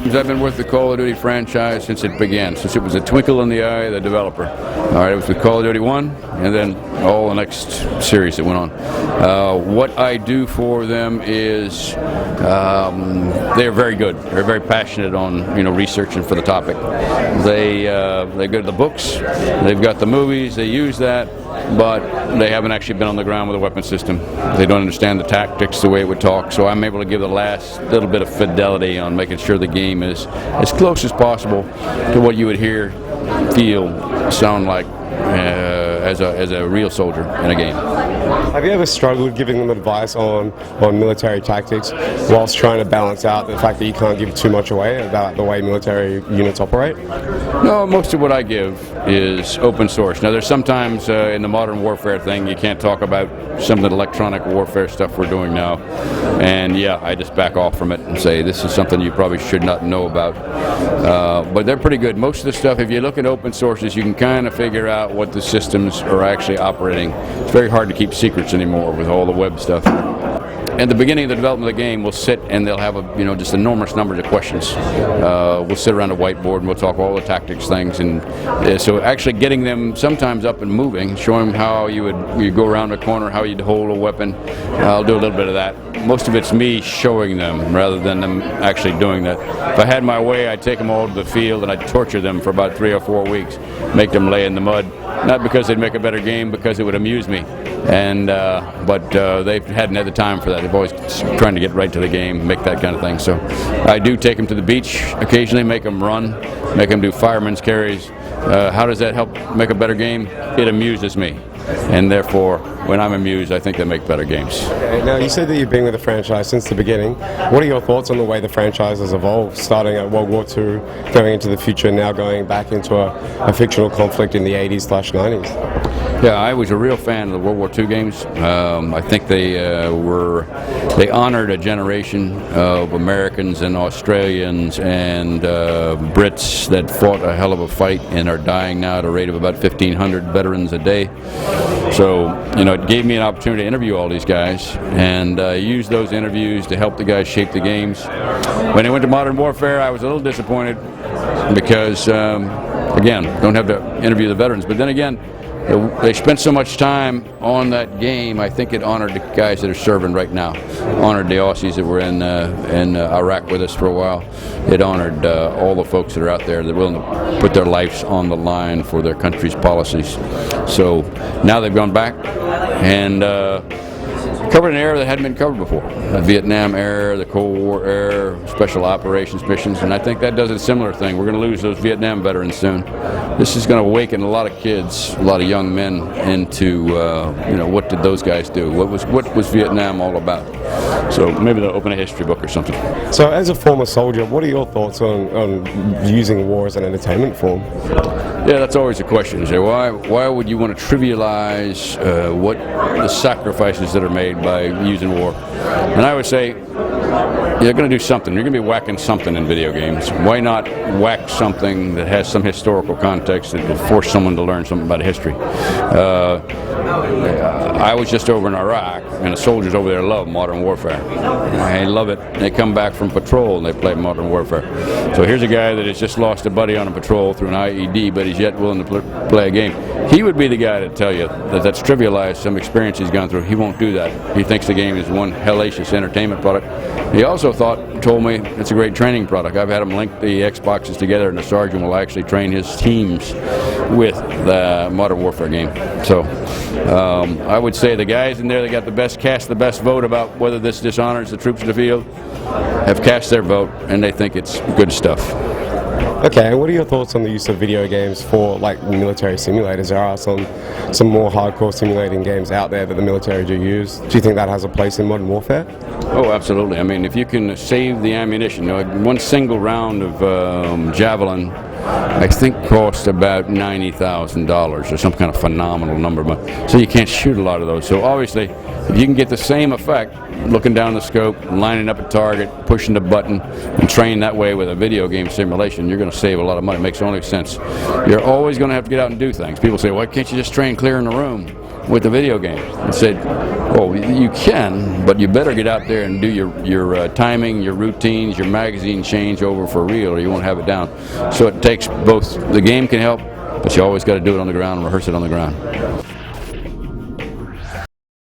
Martins. I've been with the Call of Duty franchise since it began, since it was a twinkle in the eye of the developer. All right, it was with Call of Duty 1, and then all the next series that went on. What I do for them is they're very good. They're very passionate on researching for the topic. They go to the books. They've got the movies. They use that. But they haven't actually been on the ground with a weapon system. They don't understand the tactics the way it would talk, so I'm able to give the last little bit of fidelity on making sure the game is as close as possible to what you would hear, feel, sound like as a real soldier in a game. Have you ever struggled giving them advice on military tactics whilst trying to balance out the fact that you can't give too much away about the way military units operate? No, most of what I give is open source. Now, there's sometimes in the modern warfare thing, you can't talk about some of the electronic warfare stuff we're doing now. And yeah, I just back off from it and say this is something you probably should not know about. But they're pretty good. Most of the stuff, if you look at open sources, you can kind of figure out what the systems are actually operating. It's very hard to keep secrets anymore with all the web stuff. At the beginning of the development of the game, we'll sit and they'll have just enormous numbers of questions. We'll sit around a whiteboard and we'll talk all the tactics things, and so actually getting them sometimes up and moving, showing them how you go around a corner, how you'd hold a weapon. I'll do a little bit of that. Most of it's me showing them rather than them actually doing that. If I had my way, I'd take them all to the field and I'd torture them for about 3 or 4 weeks, make them lay in the mud. Not because they'd make a better game, because it would amuse me. But they hadn't had the time for that. They've always trying to get right to the game, make that kind of thing. So I do take them to the beach occasionally, make them run, make them do fireman's carries. How does that help make a better game? It amuses me. And therefore, when I'm amused, I think they make better games. Okay, now, you said that you've been with the franchise since the beginning. What are your thoughts on the way the franchise has evolved, starting at World War II, going into the future, now going back into a fictional conflict in the 80s/90s? Yeah, I was a real fan of the World War II games. I think they honored a generation of Americans and Australians and Brits that fought a hell of a fight and are dying now at a rate of about 1,500 veterans a day. So, it gave me an opportunity to interview all these guys and use those interviews to help the guys shape the games. When they went to Modern Warfare, I was a little disappointed because, again, don't have to interview the veterans. But then again, they spent so much time on that game. I think it honored the guys that are serving right now. Honored the Aussies that were in Iraq with us for a while. It honored all the folks that are out there that are willing to put their lives on the line for their country's policies. So now they've gone back and covered an era that hadn't been covered before. The Vietnam era, the Cold War era, special operations missions, and I think that does a similar thing. We're going to lose those Vietnam veterans soon. This is going to awaken a lot of kids, a lot of young men into, what did those guys do? What was Vietnam all about? So maybe they'll open a history book or something. So as a former soldier, what are your thoughts on using war as an entertainment form? Yeah, that's always a question. So why would you want to trivialize what the sacrifices that are made by using war? And I would say, you're going to do something. You're going to be whacking something in video games. Why not whack something that has some historical context that will force someone to learn something about history? I was just over in Iraq, and the soldiers over there love Modern Warfare. They love it. They come back from patrol and they play Modern Warfare. So here's a guy that has just lost a buddy on a patrol through an IED, but he's yet willing to play a game. He would be the guy to tell you that that's trivialized some experience he's gone through. He won't do that. He thinks the game is one hellacious entertainment product. He also told me it's a great training product. I've had him link the Xboxes together, and the sergeant will actually train his teams with the Modern Warfare game. So I would say the guys in there that got cast the best vote about whether this dishonors the troops in the field have cast their vote, and they think it's good stuff. Okay, and what are your thoughts on the use of video games for military simulators? There are some more hardcore simulating games out there that the military do use. Do you think that has a place in Modern Warfare? Oh, absolutely. I mean, if you can save the ammunition, one single round of Javelin, I think, cost about $90,000 or some kind of phenomenal number. So you can't shoot a lot of those. So obviously, if you can get the same effect, looking down the scope, lining up a target, pushing the button, and train that way with a video game simulation, you're going to save a lot of money. It makes only sense. You're always going to have to get out and do things. People say, why can't you just train clear in the room? with the video game and said, "Oh, you can, but you better get out there and do your timing, your routines, your magazine changeover for real, or you won't have it down." So it takes both. The game can help, but you always got to do it on the ground and rehearse it on the ground.